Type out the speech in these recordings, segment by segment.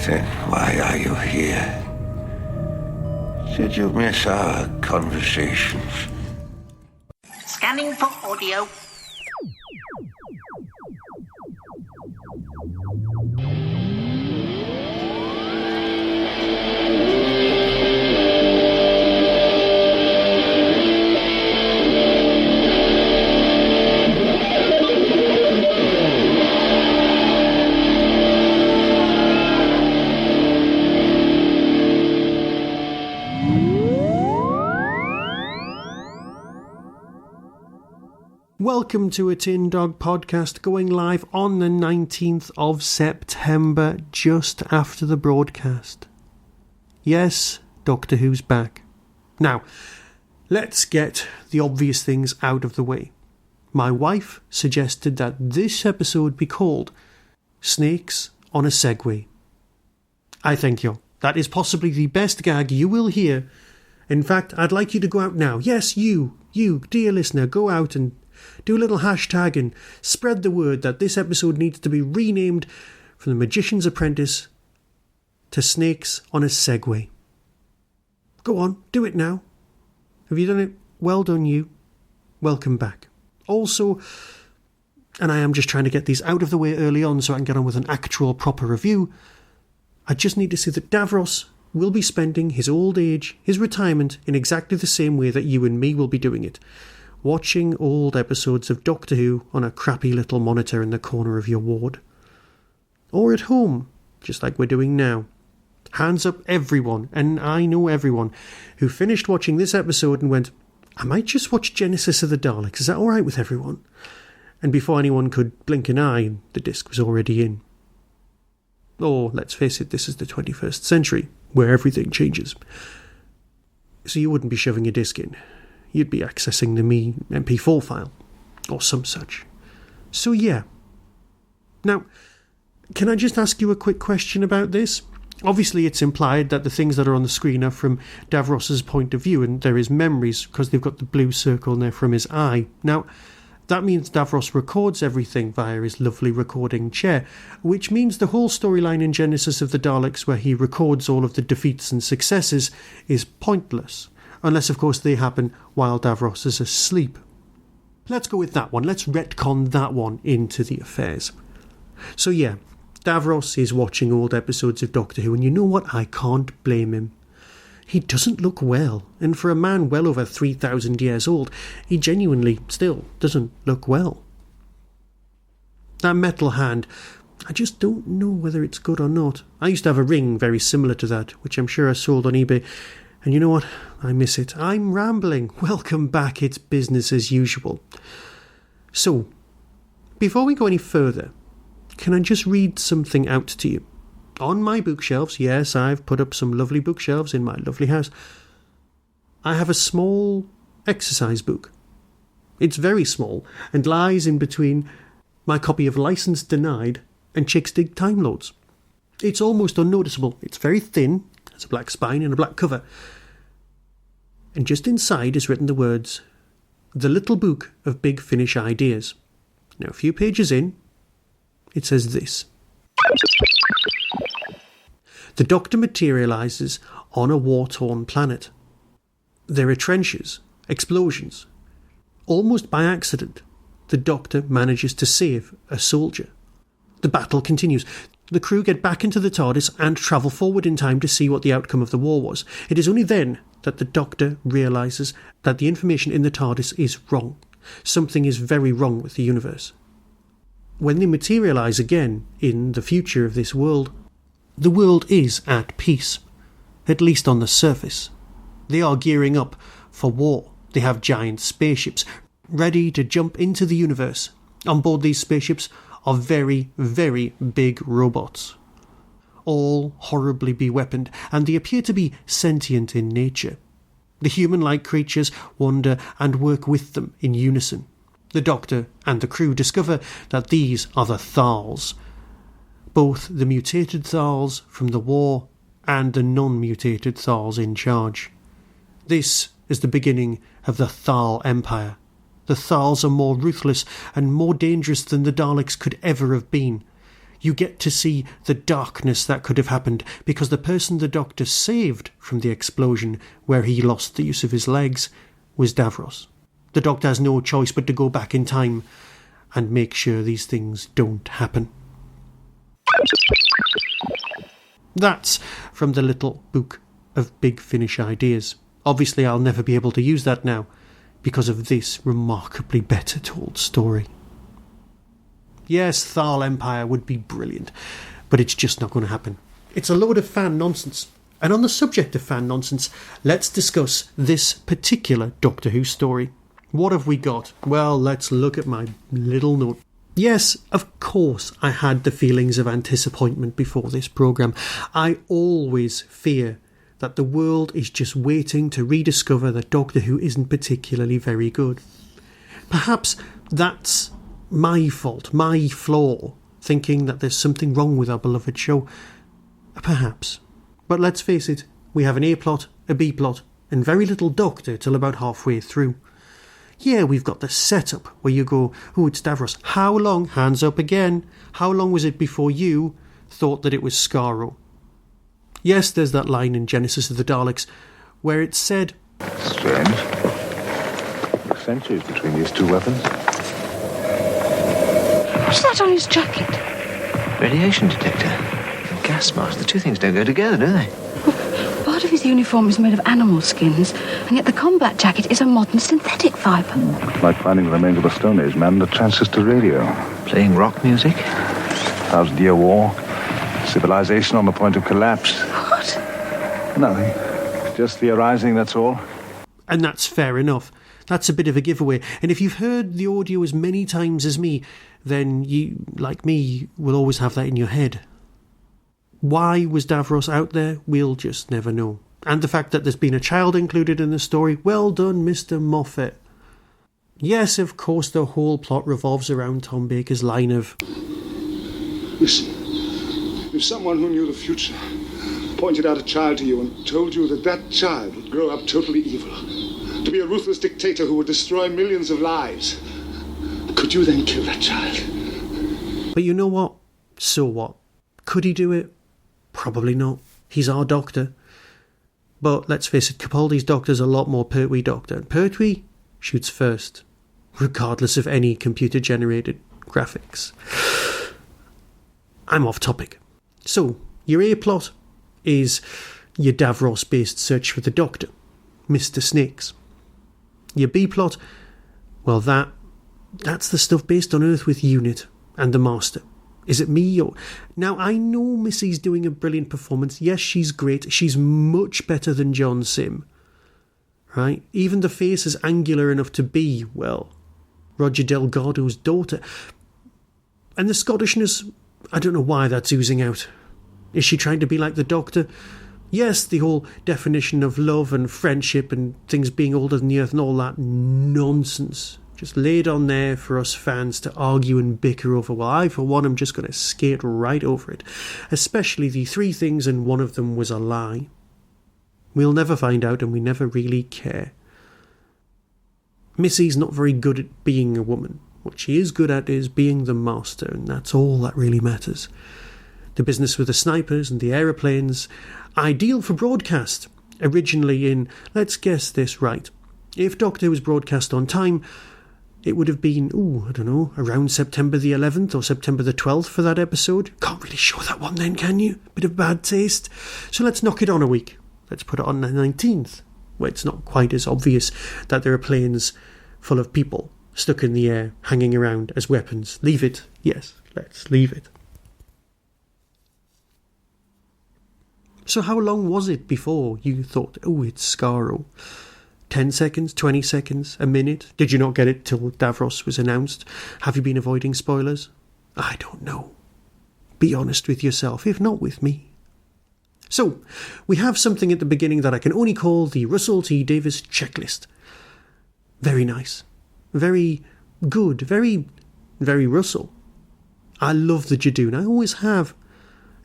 Then why are you here? Did you miss our conversations? Scanning for audio. Welcome to a Tin Dog podcast going live on the 19th of September, just after the broadcast. Yes, Doctor Who's back. Now, let's get the obvious things out of the way. My wife suggested that this episode be called Snakes on a Segway. I thank you. That is possibly the best gag you will hear. In fact, I'd like you to go out now. Yes, you, dear listener, go out and do a little hashtag and spread the word that this episode needs to be renamed from The Magician's Apprentice to Snakes on a Segway. Go on, do it now. Have you done it? Well done, you. Welcome back. Also, and I am just trying to get these out of the way early on so I can get on with an actual proper review, I just need to say that Davros will be spending his old age, his retirement, in exactly the same way that you and me will be doing it. Watching old episodes of Doctor Who on a crappy little monitor in the corner of your ward. Or at home, just like we're doing now. Hands up everyone, and I know everyone, who finished watching this episode and went, I might just watch Genesis of the Daleks, is that alright with everyone? And before anyone could blink an eye, the disc was already in. Or, let's face it, this is the 21st century, where everything changes. So you wouldn't be shoving a disc in. You'd be accessing the Me MP4 file, or some such. So yeah. Now, can I just ask you a quick question about this? Obviously it's implied that the things that are on the screen are from Davros's point of view, and there is memories, because they've got the blue circle in there from his eye. Now, that means Davros records everything via his lovely recording chair, which means the whole storyline in Genesis of the Daleks, where he records all of the defeats and successes, is pointless. Unless, of course, they happen while Davros is asleep. Let's go with that one. Let's retcon that one into the affairs. So yeah, Davros is watching old episodes of Doctor Who, and you know what? I can't blame him. He doesn't look well, and for a man well over 3,000 years old, he genuinely still doesn't look well. That metal hand, I just don't know whether it's good or not. I used to have a ring very similar to that, which I'm sure I sold on eBay. And you know what? I miss it. I'm rambling. Welcome back. It's business as usual. So, before we go any further, can I just read something out to you? On my bookshelves, yes, I've put up some lovely bookshelves in my lovely house, I have a small exercise book. It's very small and lies in between my copy of License Denied and Chicks Dig Time Lords. It's almost unnoticeable. It's very thin. It's a black spine and a black cover. And just inside is written the words, The Little Book of Big Finish Ideas. Now, a few pages in, it says this. The Doctor materialises on a war-torn planet. There are trenches, explosions. Almost by accident, the Doctor manages to save a soldier. The battle continues. The crew get back into the TARDIS and travel forward in time to see what the outcome of the war was. It is only then that the Doctor realises that the information in the TARDIS is wrong. Something is very wrong with the universe. When they materialise again in the future of this world, the world is at peace, at least on the surface. They are gearing up for war. They have giant spaceships ready to jump into the universe. On board these spaceships are very, very big robots, all horribly beweaponed, and they appear to be sentient in nature. The human-like creatures wander and work with them in unison. The Doctor and the crew discover that these are the Thals, both the mutated Thals from the war and the non-mutated Thals in charge. This is the beginning of the Thal Empire. The Thals are more ruthless and more dangerous than the Daleks could ever have been. You get to see the darkness that could have happened, because the person the Doctor saved from the explosion where he lost the use of his legs was Davros. The Doctor has no choice but to go back in time and make sure these things don't happen. That's from the little book of Big Finish ideas. Obviously, I'll never be able to use that now because of this remarkably better told story. Yes, Thal Empire would be brilliant, but it's just not going to happen. It's a load of fan nonsense. And on the subject of fan nonsense, let's discuss this particular Doctor Who story. What have we got? Well, let's look at my little note. Yes, of course I had the feelings of disappointment before this programme. I always fear that the world is just waiting to rediscover that Doctor Who isn't particularly very good. Perhaps that's my fault, my flaw, thinking that there's something wrong with our beloved show. Perhaps. But let's face it, we have an A plot, a B plot, and very little Doctor till about halfway through. Yeah, we've got the setup where you go, oh, it's Davros. How long, hands up again, how long was it before you thought that it was Skaro? Yes, there's that line in Genesis of the Daleks where it said, strange. Centuries between these two weapons. What's that on his jacket? Radiation detector and gas mask. The two things don't go together, do they? Part of his uniform is made of animal skins, and yet the combat jacket is a modern synthetic fibre. Like finding the remains of a Stone Age man and a transistor radio. Playing rock music? 1,000-year war. Civilization on the point of collapse. What? Nothing. Just theorizing, that's all. And that's fair enough. That's a bit of a giveaway. And if you've heard the audio as many times as me, then you, like me, will always have that in your head. Why was Davros out there? We'll just never know. And the fact that there's been a child included in the story, well done, Mr. Moffat. Yes, of course, the whole plot revolves around Tom Baker's line of, listen, if someone who knew the future pointed out a child to you and told you that that child would grow up totally evil, to be a ruthless dictator who would destroy millions of lives, could you then kill that child? But you know what? So what? Could he do it? Probably not. He's our Doctor. But let's face it, Capaldi's Doctor's a lot more Pertwee Doctor. And Pertwee shoots first, regardless of any computer-generated graphics. I'm off topic. So, your A plot is your Davros-based search for the Doctor, Mr. Snakes. Your B plot, well, that's the stuff based on Earth with Unit and the Master. Is it me or... Now, I know Missy's doing a brilliant performance. Yes, she's great. She's much better than John Sim. Right? Even the face is angular enough to be, well, Roger Delgado's daughter. And the Scottishness, I don't know why that's oozing out. Is she trying to be like the Doctor? Yes, the whole definition of love and friendship and things being older than the Earth and all that nonsense. Just laid on there for us fans to argue and bicker over. Well, I, for one, am just going to skate right over it. Especially the three things and one of them was a lie. We'll never find out and we never really care. Missy's not very good at being a woman. What she is good at is being the Master, and that's all that really matters. The business with the snipers and the aeroplanes, ideal for broadcast. Originally in, let's guess this right, if Doctor Who was broadcast on time, it would have been, I don't know, around September the 11th or September the 12th for that episode. Can't really show that one then, can you? Bit of bad taste. So let's knock it on a week. Let's put it on the 19th, where it's not quite as obvious that there are planes full of people stuck in the air, hanging around as weapons. Leave it. Yes, let's leave it. So how long was it before you thought, it's Skaro? 10 seconds, 20 seconds, a minute? Did you not get it till Davros was announced? Have you been avoiding spoilers? I don't know. Be honest with yourself, if not with me. So, we have something at the beginning that I can only call the Russell T Davies checklist. Very nice. Very good. Very, very Russell. I love the Jadoon. I always have.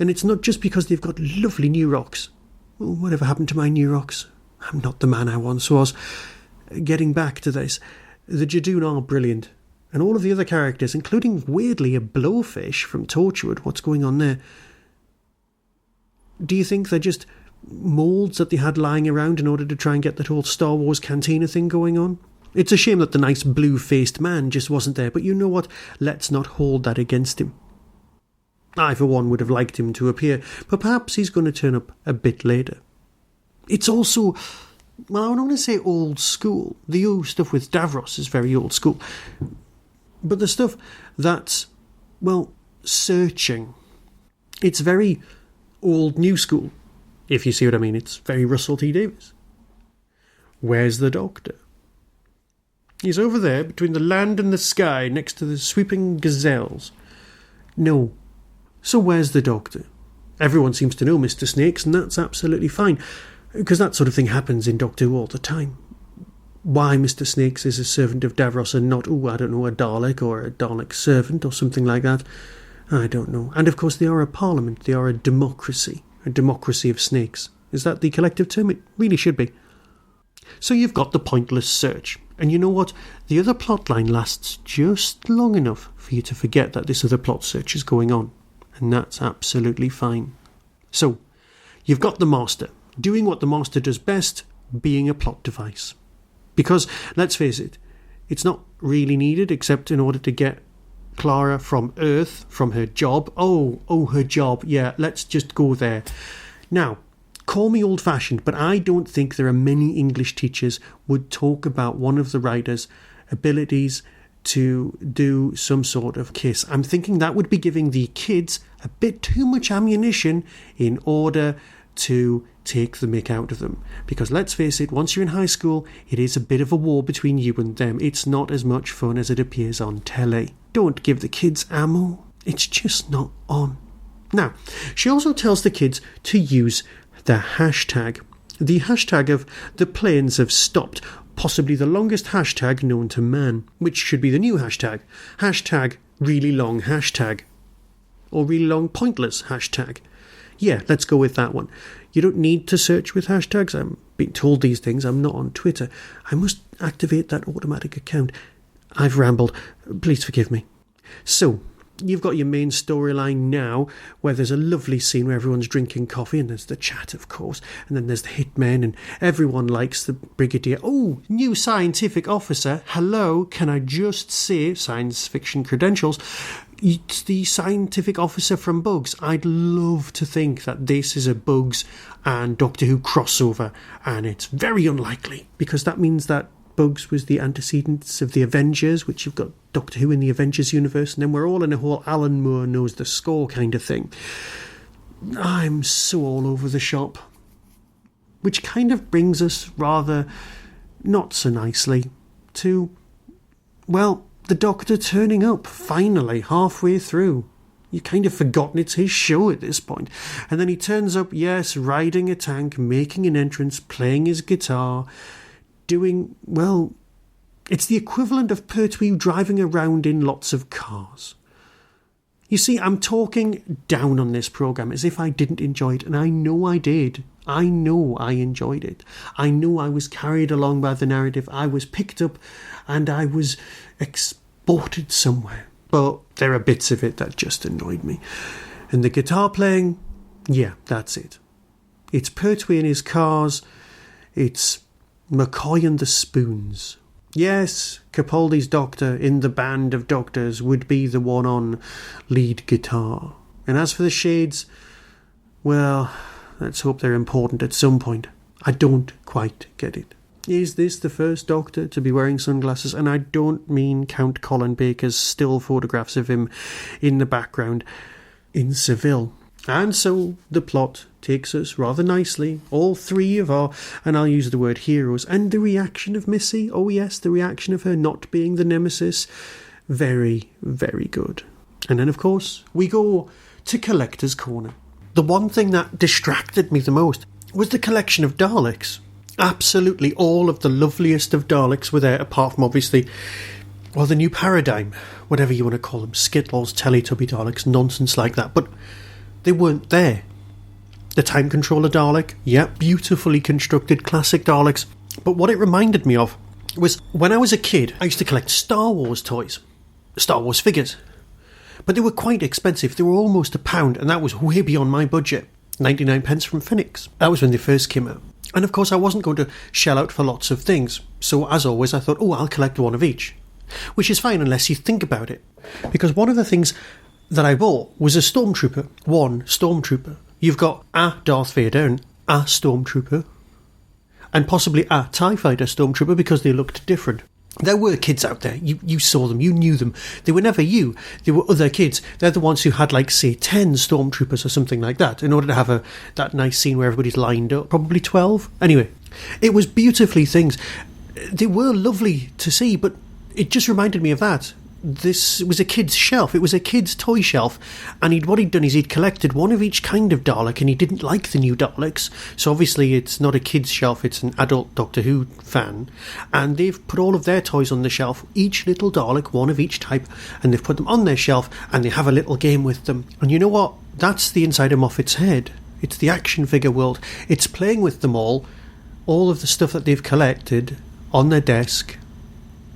And it's not just because they've got lovely new rocks. Whatever happened to my new rocks? I'm not the man I once was. Getting back to this, the Jadoon are brilliant. And all of the other characters, including, weirdly, a blowfish from Torchwood. What's going on there? Do you think they're just moulds that they had lying around in order to try and get that whole Star Wars cantina thing going on? It's a shame that the nice blue-faced man just wasn't there, but you know what? Let's not hold that against him. I, for one, would have liked him to appear, but perhaps he's going to turn up a bit later. It's also, well, I don't want to say old school. The old stuff with Davros is very old school. But the stuff that's, well, searching, it's very old new school, if you see what I mean. It's very Russell T Davies. Where's the Doctor? He's over there between the land and the sky next to the sweeping gazelles. No. So where's the Doctor? Everyone seems to know Mr. Snakes, and that's absolutely fine, because that sort of thing happens in Doctor Who all the time. Why Mr. Snakes is a servant of Davros and not, a Dalek or a Dalek servant or something like that, I don't know. And of course they are a parliament, they are a democracy of snakes. Is that the collective term? It really should be. So you've got the pointless search. And you know what? The other plot line lasts just long enough for you to forget that this other plot search is going on. And that's absolutely fine. So, you've got the Master, doing what the Master does best, being a plot device. Because, let's face it, it's not really needed except in order to get Clara from Earth, from her job. Oh, her job. Yeah, let's just go there. Now, call me old-fashioned, but I don't think there are many English teachers would talk about one of the writers' abilities to do some sort of kiss. I'm thinking that would be giving the kids a bit too much ammunition in order to take the mick out of them. Because let's face it, once you're in high school, it is a bit of a war between you and them. It's not as much fun as it appears on telly. Don't give the kids ammo. It's just not on. Now, she also tells the kids to use the hashtag. The hashtag of the planes have stopped. Possibly the longest hashtag known to man, which should be the new hashtag. Hashtag really long hashtag. Or really long pointless hashtag. Yeah, let's go with that one. You don't need to search with hashtags. I'm being told these things. I'm not on Twitter. I must activate that automatic account. I've rambled. Please forgive me. So, you've got your main storyline now, where there's a lovely scene where everyone's drinking coffee, and there's the chat, of course, and then there's the hitmen, and everyone likes the Brigadier. Oh, new scientific officer. Hello, can I just say, science fiction credentials, it's the scientific officer from Bugs. I'd love to think that this is a Bugs and Doctor Who crossover, and it's very unlikely, because that means that Bugs was the antecedents of the Avengers, which you've got Doctor Who in the Avengers universe, and then we're all in a whole Alan Moore knows the score kind of thing. I'm so all over the shop. Which kind of brings us rather not so nicely to, well, the Doctor turning up, finally, halfway through. You've kind of forgotten it's his show at this point. And then he turns up, yes, riding a tank, making an entrance, playing his guitar, doing, well, it's the equivalent of Pertwee driving around in lots of cars. You see, I'm talking down on this programme as if I didn't enjoy it, and I know I did. I know I enjoyed it. I know I was carried along by the narrative. I was picked up and I was exported somewhere. But there are bits of it that just annoyed me. And the guitar playing, yeah, that's it. It's Pertwee in his cars. It's McCoy and the Spoons. Yes, Capaldi's Doctor in the band of doctors would be the one on lead guitar. And as for the shades, well, let's hope they're important at some point. I don't quite get it. Is this the first Doctor to be wearing sunglasses? And I don't mean Count Colin Baker's still photographs of him in the background in Seville. And so the plot takes us rather nicely, all three of our, and I'll use the word heroes, and the reaction of Missy, oh yes, the reaction of her not being the nemesis, very, very good. And then of course, we go to Collector's Corner. The one thing that distracted me the most was the collection of Daleks. Absolutely all of the loveliest of Daleks were there, apart from obviously, well, the new paradigm, whatever you want to call them, Skittles, Teletubby Daleks, nonsense like that, but they weren't there. The Time Controller Dalek, yeah, beautifully constructed classic Daleks. But what it reminded me of was when I was a kid, I used to collect Star Wars toys. Star Wars figures. But they were quite expensive. They were almost £1, and that was way beyond my budget. 99p from Phoenix. That was when they first came out. And of course I wasn't going to shell out for lots of things. So as always I thought, I'll collect one of each. Which is fine unless you think about it. Because one of the things that I bought was a Stormtrooper. One Stormtrooper. You've got a Darth Vader and a Stormtrooper. And possibly a TIE Fighter Stormtrooper because they looked different. There were kids out there. You saw them. You knew them. They were never you. They were other kids. They're the ones who had, like, say, 10 Stormtroopers or something like that in order to have that nice scene where everybody's lined up. Probably 12. Anyway, it was beautifully things. They were lovely to see, but it just reminded me of that. This was a kid's shelf. It was a kid's toy shelf. And what he'd done is he'd collected one of each kind of Dalek, and he didn't like the new Daleks. So obviously it's not a kid's shelf, it's an adult Doctor Who fan. And they've put all of their toys on the shelf, each little Dalek, one of each type, and they've put them on their shelf, and they have a little game with them. And you know what? That's the inside of Moffat's head. It's the action figure world. It's playing with them all of the stuff that they've collected on their desk,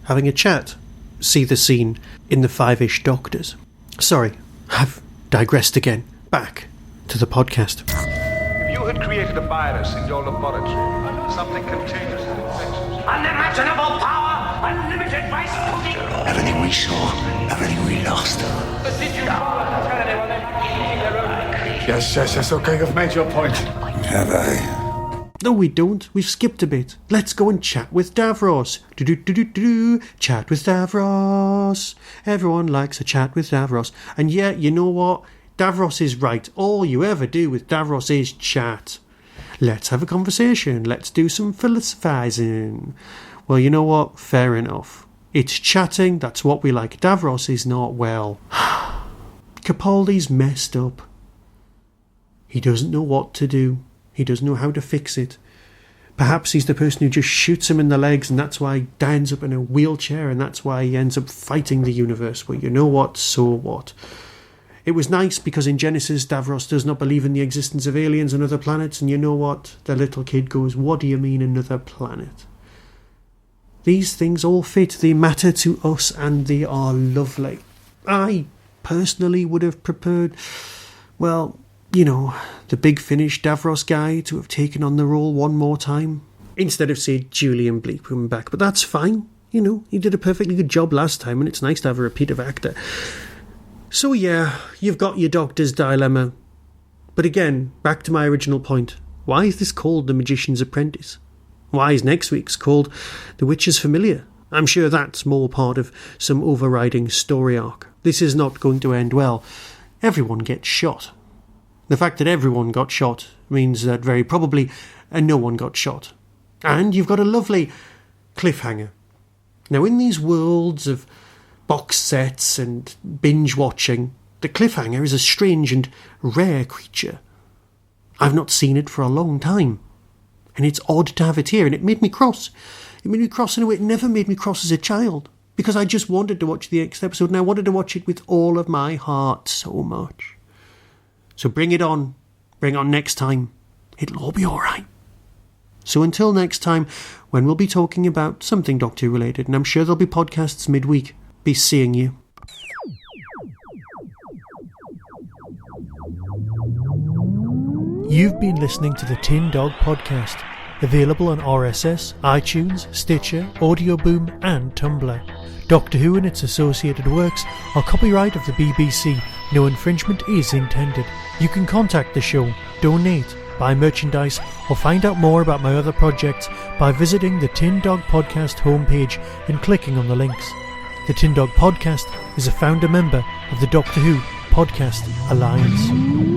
having a chat. See the scene in the 5-ish Doctors. Sorry, I've digressed again. Back to the podcast. If you had created a virus in your laboratory, something contagious and infectious. Unimaginable power, unlimited vice coding. Everything we saw, everything we lost. But did you tell anyone that Yes, okay, you've made your point. Have I? No, we don't. We've skipped a bit. Let's go and chat with Davros. Do. Chat with Davros. Everyone likes a chat with Davros. And yeah, you know what? Davros is right. All you ever do with Davros is chat. Let's have a conversation. Let's do some philosophizing. Well, you know what? Fair enough. It's chatting. That's what we like. Davros is not well. Capaldi's messed up. He doesn't know what to do. He doesn't know how to fix it. Perhaps he's the person who just shoots him in the legs, and that's why he ends up in a wheelchair, and that's why he ends up fighting the universe. Well, you know what? So what? It was nice because in Genesis, Davros does not believe in the existence of aliens and other planets, and you know what? The little kid goes, what do you mean another planet? These things all fit. They matter to us, and they are lovely. I personally would have preferred, well, you know, the Big Finish Davros guy to have taken on the role one more time, instead of, say, Julian Bleak coming back. But that's fine, you know, he did a perfectly good job last time, and it's nice to have a repeat of actor. So yeah, you've got your Doctor's Dilemma. But again, back to my original point, why is this called The Magician's Apprentice? Why is next week's called The Witcher's Familiar? I'm sure that's more part of some overriding story arc. This is not going to end well. Everyone gets shot. The fact that everyone got shot means that very probably no one got shot. And you've got a lovely cliffhanger. Now, in these worlds of box sets and binge watching, the cliffhanger is a strange and rare creature. I've not seen it for a long time. And it's odd to have it here, and it made me cross. It made me cross in a way it never made me cross as a child. Because I just wanted to watch the next episode, and I wanted to watch it with all of my heart so much. So bring it on. Bring on next time. It'll all be alright. So until next time, when we'll be talking about something Doctor Who related, and I'm sure there'll be podcasts midweek, be seeing you. You've been listening to the Tin Dog Podcast, available on RSS, iTunes, Stitcher, Audio Boom and Tumblr. Doctor Who and its associated works are copyright of the BBC. No infringement is intended. You can contact the show, donate, buy merchandise, or find out more about my other projects by visiting the Tin Dog Podcast homepage and clicking on the links. The Tin Dog Podcast is a founder member of the Doctor Who Podcast Alliance.